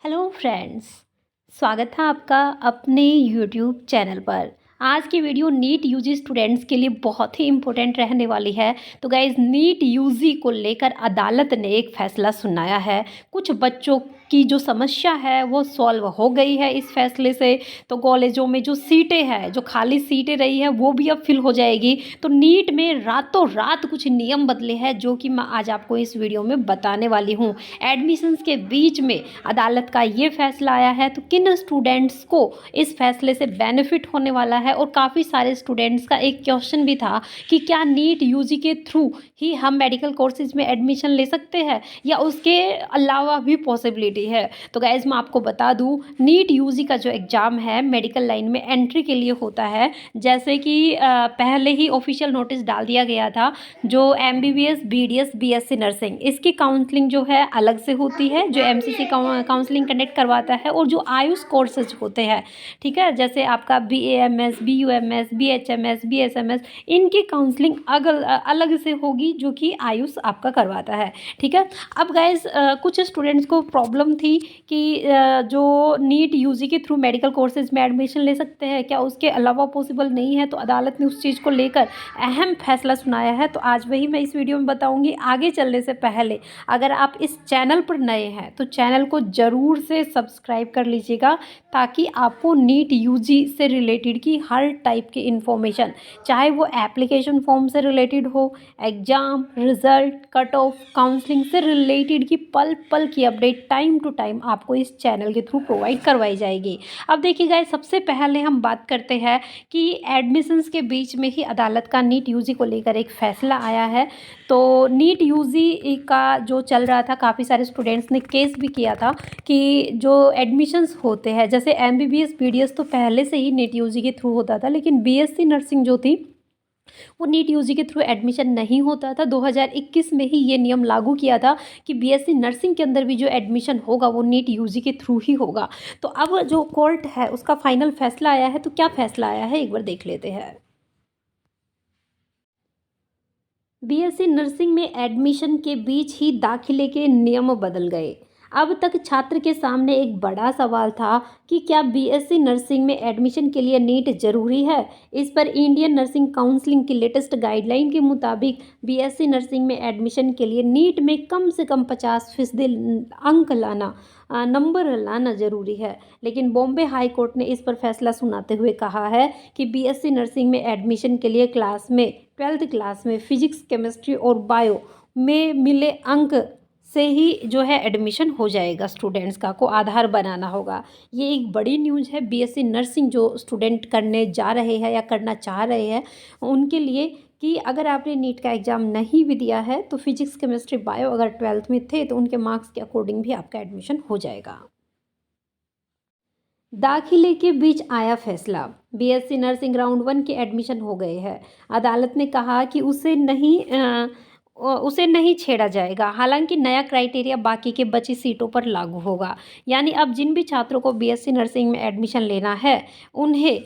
Hello friends. स्वागत है आपका अपने यूट्यूब चैनल पर। आज की वीडियो नीट यूजी स्टूडेंट्स के लिए बहुत ही इम्पोर्टेंट रहने वाली है। तो गाइज, नीट यूजी को लेकर अदालत ने एक फैसला सुनाया है। कुछ बच्चों की जो समस्या है वो सॉल्व हो गई है इस फैसले से। तो कॉलेजों में जो सीटें हैं, जो खाली सीटें रही है, वो भी अब फिल हो जाएगी। तो नीट में रातों रात कुछ नियम बदले हैं जो कि मैं आज आपको इस वीडियो में बताने वाली हूँ। एडमिशन्स के बीच में अदालत का ये फैसला आया है, तो किन स्टूडेंट्स को इस फैसले से बेनिफिट होने वाला है। और काफ़ी सारे स्टूडेंट्स का एक क्वेश्चन भी था कि क्या नीट यूजी के थ्रू ही हम मेडिकल कोर्सेज में एडमिशन ले सकते हैं या उसके अलावा भी पॉसिबिलिटी है। तो गाइज, मैं आपको बता दूं, नीट यूजी का जो एग्ज़ाम है मेडिकल लाइन में एंट्री के लिए होता है। जैसे कि पहले ही ऑफिशियल नोटिस डाल दिया गया था, जो एमबीबीएस बीडीएस बीएससी नर्सिंग, इसकी काउंसलिंग जो है अलग से होती है, जो एमसीसी काउंसलिंग कंडक्ट करवाता है। और जो आयुष कोर्सेज होते हैं, ठीक है, जैसे आपका बीएएमएस बीयूएमएस बीएचएमएस बीएसएमएस, इनकी काउंसलिंग अलग से होगी, जो कि आयुष आपका करवाता है। ठीक है। अब गाइज, कुछ स्टूडेंट्स को प्रॉब्लम थी कि जो नीट यूजी के थ्रू मेडिकल कोर्सेज में एडमिशन ले सकते हैं, क्या उसके अलावा पॉसिबल नहीं है। तो अदालत ने उस चीज़ को लेकर अहम फैसला सुनाया है। तो आज वही मैं इस वीडियो में बताऊंगी। आगे चलने से पहले अगर आप इस चैनल पर नए हैं तो चैनल को ज़रूर से सब्सक्राइब कर लीजिएगा, ताकि आपको नीट यूजी से रिलेटेड की हर टाइप की इन्फॉर्मेशन, चाहे वो एप्लीकेशन फॉर्म से रिलेटेड हो, exam result, cut off, counselling से रिलेटेड की पल पल की अपडेट टाइम टू टाइम आपको इस चैनल के थ्रू प्रोवाइड करवाई जाएगी। अब देखिए गाइस, सबसे पहले हम बात करते हैं कि एडमिशन्स के बीच में ही अदालत का नीट यूजी को लेकर एक फैसला आया है। तो नीट यूजी का जो चल रहा था, काफ़ी सारे स्टूडेंट्स ने केस भी किया था कि जो एडमिशन्स होते हैं, जैसे एमबीबीएस बीडीएस तो पहले से ही नीट यूजी के थ्रू होता था, लेकिन बीएससी नर्सिंग जो थी वो नीट यूजी के थ्रू एडमिशन नहीं होता था। 2021 में ही ये नियम लागू किया था कि बीएससी नर्सिंग के अंदर भी जो एडमिशन होगा वो नीट यूजी के थ्रू ही होगा। तो अब जो कोर्ट है उसका फाइनल फैसला आया है। तो क्या फैसला आया है, एक बार देख लेते हैं। बीएससी नर्सिंग में एडमिशन के बीच ही दाखिले के नियम बदल गए। अब तक छात्र के सामने एक बड़ा सवाल था कि क्या बीएससी नर्सिंग में एडमिशन के लिए नीट जरूरी है। इस पर इंडियन नर्सिंग काउंसिलिंग की लेटेस्ट गाइडलाइन के मुताबिक बीएससी नर्सिंग में एडमिशन के लिए नीट में कम से कम 50% अंक लाना, नंबर लाना जरूरी है। लेकिन बॉम्बे हाई कोर्ट ने इस पर फैसला सुनाते हुए कहा है कि बीएससी नर्सिंग में एडमिशन के लिए क्लास में 12th क्लास में फिजिक्स, केमिस्ट्री और बायो में मिले अंक से ही जो है एडमिशन हो जाएगा। स्टूडेंट्स को आधार बनाना होगा। ये एक बड़ी न्यूज़ है बीएससी नर्सिंग जो स्टूडेंट करने जा रहे हैं या करना चाह रहे हैं उनके लिए, कि अगर आपने नीट का एग्ज़ाम नहीं भी दिया है तो फिजिक्स, केमिस्ट्री, बायो अगर 12th में थे तो उनके मार्क्स के अकॉर्डिंग भी आपका एडमिशन हो जाएगा। दाखिले के बीच आया फैसला। बीएससी नर्सिंग राउंड 1 के एडमिशन हो गए हैं। अदालत ने कहा कि उसे नहीं छेड़ा जाएगा। हालांकि नया क्राइटेरिया बाकी के बची सीटों पर लागू होगा। यानी अब जिन भी छात्रों को बीएससी नर्सिंग में एडमिशन लेना है, उन्हें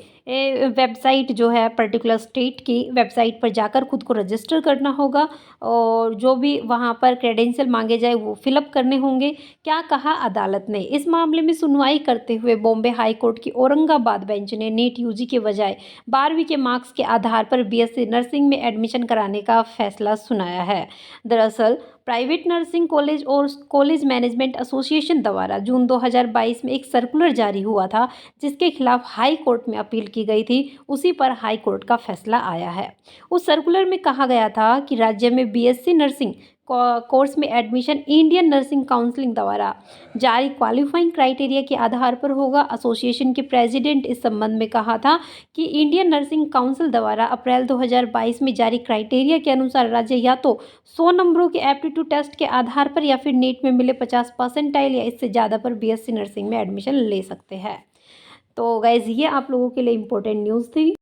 वेबसाइट जो है पर्टिकुलर स्टेट की वेबसाइट पर जाकर खुद को रजिस्टर करना होगा, और जो भी वहां पर क्रेडेंशियल मांगे जाए वो फिलअप करने होंगे। क्या कहा अदालत ने? इस मामले में सुनवाई करते हुए बॉम्बे हाई कोर्ट की औरंगाबाद बेंच ने नीट यूजी के बजाय 12वीं के मार्क्स के आधार पर बीएससी नर्सिंग में एडमिशन कराने का फैसला सुनाया है। दरअसल प्राइवेट नर्सिंग कॉलेज और कॉलेज मैनेजमेंट एसोसिएशन द्वारा जून 2022 में एक सर्कुलर जारी हुआ था, जिसके खिलाफ हाई कोर्ट में अपील की गई थी। उसी पर हाई कोर्ट का फैसला आया है। उस सर्कुलर में कहा गया था कि राज्य में बीएससी नर्सिंग कोर्स में एडमिशन इंडियन नर्सिंग काउंसिलिंग द्वारा जारी क्वालिफाइंग क्राइटेरिया के आधार पर होगा। एसोसिएशन के प्रेसिडेंट इस संबंध में कहा था कि इंडियन नर्सिंग काउंसिल द्वारा अप्रैल 2022 में जारी क्राइटेरिया के अनुसार राज्य या तो 100 नंबरों के एप्टीट्यूड टेस्ट के आधार पर या फिर नीट में मिले 50 परसेंटाइल या इससे ज़्यादा पर बीएससी नर्सिंग में एडमिशन ले सकते हैं। तो गाइज, ये आप लोगों के लिए इम्पोर्टेंट न्यूज़ थी।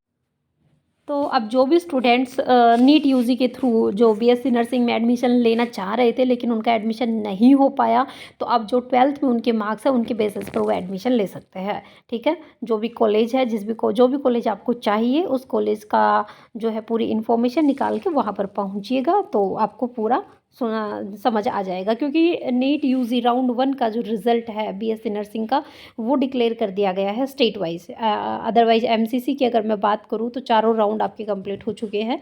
तो अब जो भी स्टूडेंट्स नीट यूजी के थ्रू जो बीएससी नर्सिंग में एडमिशन लेना चाह रहे थे लेकिन उनका एडमिशन नहीं हो पाया, तो अब जो 12th में उनके मार्क्स हैं उनके बेसिस पर वो एडमिशन ले सकते हैं। ठीक है। जो भी कॉलेज है, जो भी कॉलेज आपको चाहिए, उस कॉलेज का जो है पूरी इन्फॉर्मेशन निकाल के वहाँ पर पहुँचिएगा, तो आपको पूरा समझ आ जाएगा, क्योंकि नीट यूजी राउंड 1 का जो रिज़ल्ट है बीएससी नर्सिंग का, वो डिक्लेयर कर दिया गया है स्टेट वाइज। अदरवाइज एमसीसी की अगर मैं बात करूँ तो चारों राउंड आपके कंप्लीट हो चुके हैं।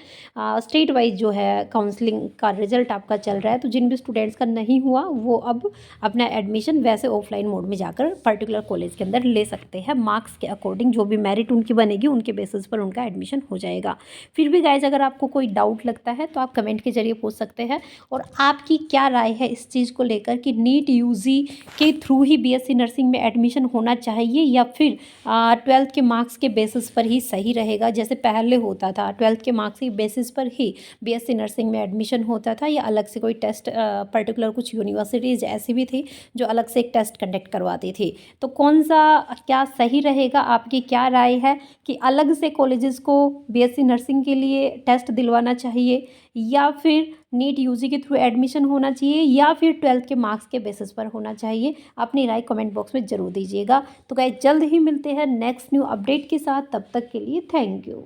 स्टेट वाइज जो है काउंसलिंग का रिजल्ट आपका चल रहा है, तो जिन भी स्टूडेंट्स का नहीं हुआ वो अब अपना एडमिशन वैसे ऑफलाइन मोड में जाकर पर्टिकुलर कॉलेज के अंदर ले सकते हैं। मार्क्स के अकॉर्डिंग जो भी मेरिट उनकी बनेगी उनके बेसिस पर उनका एडमिशन हो जाएगा। फिर भी गाइज अगर आपको कोई डाउट लगता है तो आप कमेंट के जरिए पूछ सकते हैं। और आपकी क्या राय है इस चीज़ को लेकर कि नीट यूजी के थ्रू ही बीएससी नर्सिंग में एडमिशन होना चाहिए या फिर 12th के मार्क्स के बेसिस पर ही सही रहेगा, जैसे पहले होता था 12th के मार्क्स के बेसिस पर ही बीएससी नर्सिंग में एडमिशन होता था, या अलग से कोई टेस्ट पर्टिकुलर कुछ यूनिवर्सिटीज़ ऐसी भी थी जो अलग से एक टेस्ट कंडक्ट करवाती थी। तो कौन सा क्या सही रहेगा, आपकी क्या राय है कि अलग से कॉलेजेस को बीएससी नर्सिंग के लिए टेस्ट दिलवाना चाहिए या फिर नीट यूजी के थ्रू एडमिशन होना चाहिए या फिर 12th के मार्क्स के बेसिस पर होना चाहिए? अपनी राय कमेंट बॉक्स में ज़रूर दीजिएगा। तो गाइस जल्द ही मिलते हैं नेक्स्ट न्यू अपडेट के साथ, तब तक के लिए थैंक यू।